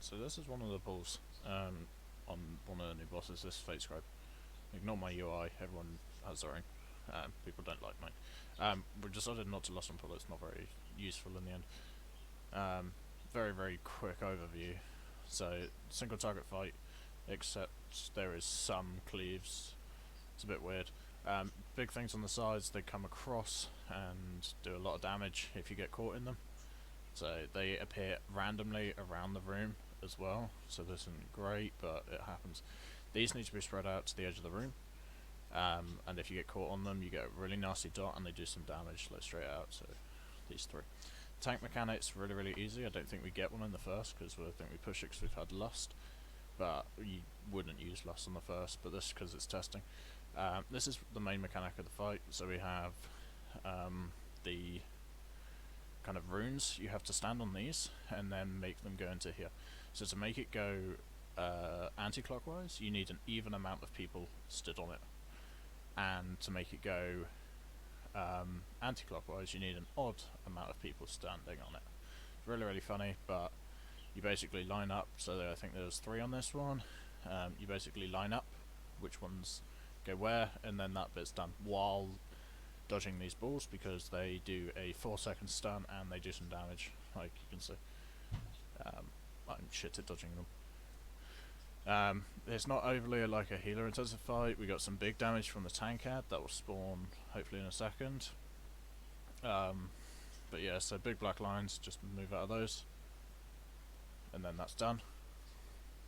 So this is one of the pulls on one of the new bosses, this FateScribe. Ignore my UI, everyone has their own. People don't like mine. We decided not to lost on pull, it's not very useful in the end. Very quick overview. So, single target fight, except there is some cleaves. It's a bit weird. Big things on the sides, they come across and do a lot of damage if you get caught in them. So they appear randomly around the room as well, so this isn't great, but it happens. These need to be spread out to the edge of the room, and if you get caught on them, you get a really nasty dot and they do some damage, like straight out, so these three. Tank mechanics, really easy. I don't think we get one in the first, because I think we push it because we've had Lust, but you wouldn't use Lust on the first, but this because it's testing. This is the main mechanic of the fight, so we have the kind of runes. You have to stand on these and then make them go into here. So to make it go anti-clockwise, you need an even amount of people stood on it, and to make it go anti-clockwise, you need an odd amount of people standing on it. Really funny, but you basically line up. So I think there's 3 on this one. You basically line up which ones go where, and then that bit's done while dodging these balls, because they do a 4-second stun and they do some damage, like you can see. I'm shit at dodging them. It's not overly like a healer intensive fight. We got some big damage from the tank ad that will spawn hopefully in a second. But yeah, so big black lines, just move out of those, and then that's done.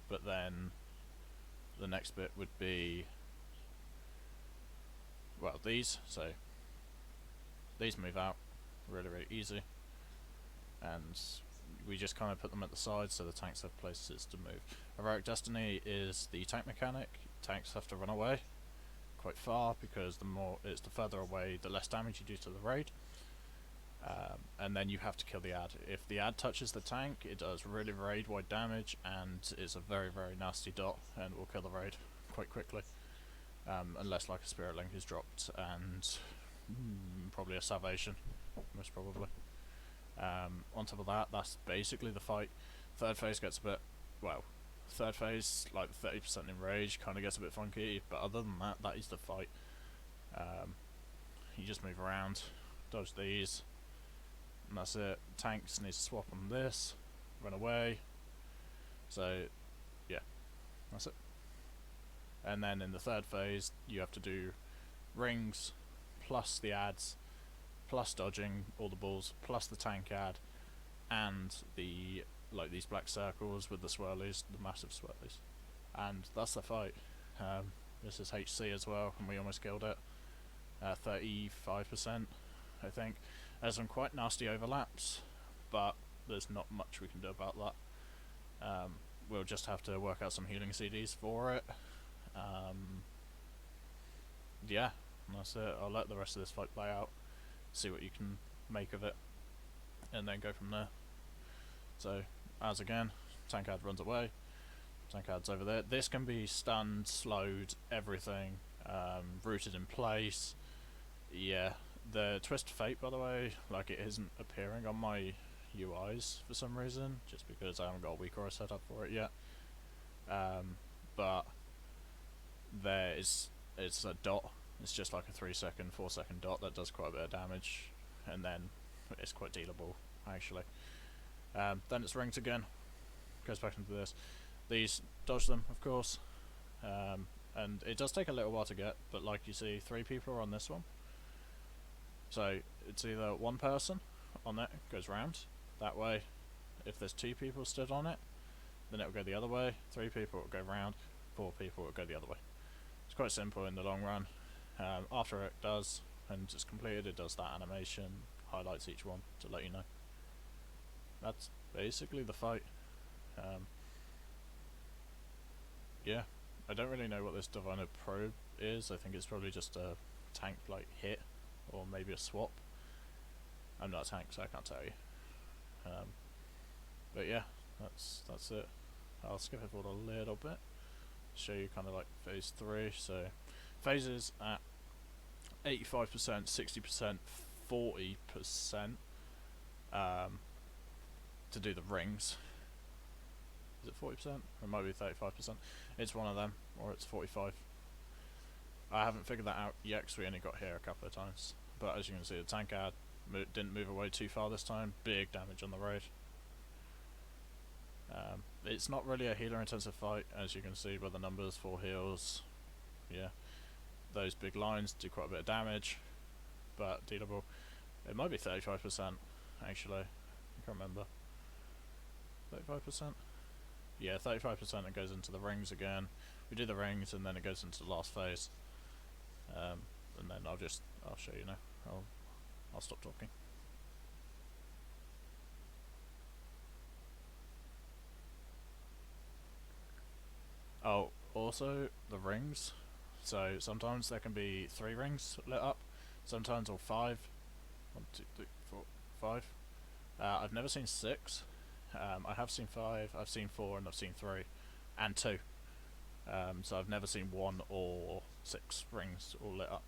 But then the next bit would be, well, these. So these move out really easy, and we just kind of put them at the side so the tanks have places to move. Heroic Destiny is the tank mechanic. Tanks have to run away quite far, because the further away, the less damage you do to the raid. And then you have to kill the ad. If the ad touches the tank, it does really raid-wide damage, and it's a very nasty dot, and will kill the raid quite quickly. Unless like a Spirit Link is dropped, and probably a Salvation, most probably. On top of that, that's basically the fight. Third phase gets a bit, well, third phase, like 30% in rage, kind of gets a bit funky, but other than that, that is the fight. You just move around, dodge these, and that's it. Tanks need to swap on this, run away. So, yeah, that's it. And then in the third phase, you have to do rings, plus the ads, plus dodging all the balls, plus the tank ad, and the these black circles with the swirlies, the massive swirlies, and that's the fight. This is HC as well, and we almost killed it. 35%, I think. There's some quite nasty overlaps, but there's not much we can do about that. We'll just have to work out some healing CDs for it. Yeah, that's it. I'll let the rest of this fight play out, see what you can make of it, and then go from there. So, as again, tank ad runs away, tank ad's over there. This can be stunned, slowed, everything, rooted in place. Yeah, the Twist Fate, by the way, like, it isn't appearing on my UIs for some reason, just because I haven't got a weaker set up for it yet. But it's a dot. It's just like a 3-second, 4-second dot that does quite a bit of damage, and then it's quite dealable, actually. Then it's rings again, goes back into this. These, dodge them, of course, and it does take a little while to get, but like you see, 3 people are on this one. So it's either one person on it, goes round that way. If there's 2 people stood on it, then it'll go the other way. 3 people will go round, 4 people will go the other way. It's quite simple in the long run. After it does, and it's completed, it does that animation, highlights each one to let you know. That's basically the fight. Yeah, I don't really know what this Diviner Probe is. I think it's probably just a tank like hit, or maybe a swap. I'm not a tank, so I can't tell you. But yeah, that's it. I'll skip it forward a little bit, show you kind of like phase 3. So phases at 85%, 60%, 40% to do the rings. Is it 40%? It might be 35%. It's one of them, or it's 45. I haven't figured that out yet because we only got here a couple of times. But as you can see, the tank ad didn't move away too far this time. Big damage on the road. It's not really a healer intensive fight, as you can see by the numbers. 4 heals. Yeah. Those big lines do quite a bit of damage, but dealable. It might be 35% actually. I can't remember. 35%? Yeah, 35%. It goes into the rings again. We do the rings and then it goes into the last phase. And then I'll show you now. I'll stop talking. Oh, also the rings. So sometimes there can be 3 rings lit up, sometimes all 5. 1, 2, 3, 4, 5. I've never seen 6. I have seen 5, I've seen 4, and I've seen 3, and 2. So I've never seen 1 or 6 rings all lit up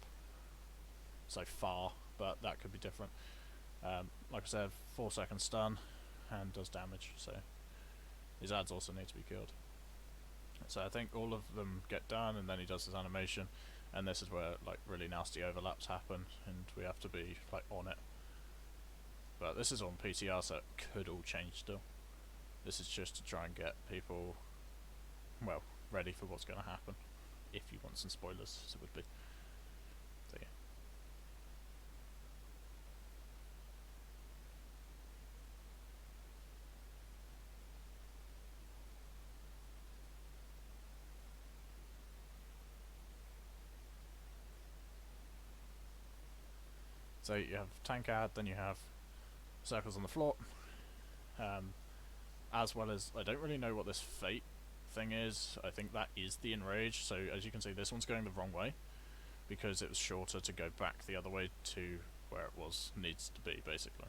so far, but that could be different. Like I said, 4-second stun and does damage, so his ads also need to be killed. So I think all of them get done, and then he does his animation, and this is where like really nasty overlaps happen, and we have to be like on it. But this is on PTR, so it could all change still. This is just to try and get people, well, ready for what's going to happen. If you want some spoilers, as it would be. So yeah. So you have tank ad, then you have circles on the floor, as well as, I don't really know what this fate thing is. I think that is the enrage. So as you can see, this one's going the wrong way because it was shorter to go back the other way to where it needs to be basically.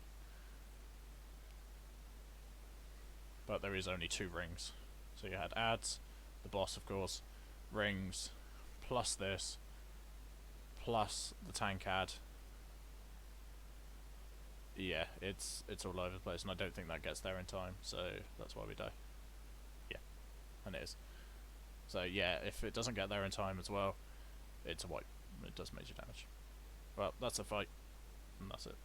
But there is only 2 rings. So you had ads, the boss of course, rings, plus this, plus the tank ad. Yeah, it's all over the place, and I don't think that gets there in time, so that's why we die. Yeah, and it is. So yeah, if it doesn't get there in time as well, it's a wipe. It does major damage. Well, that's a fight, and that's it.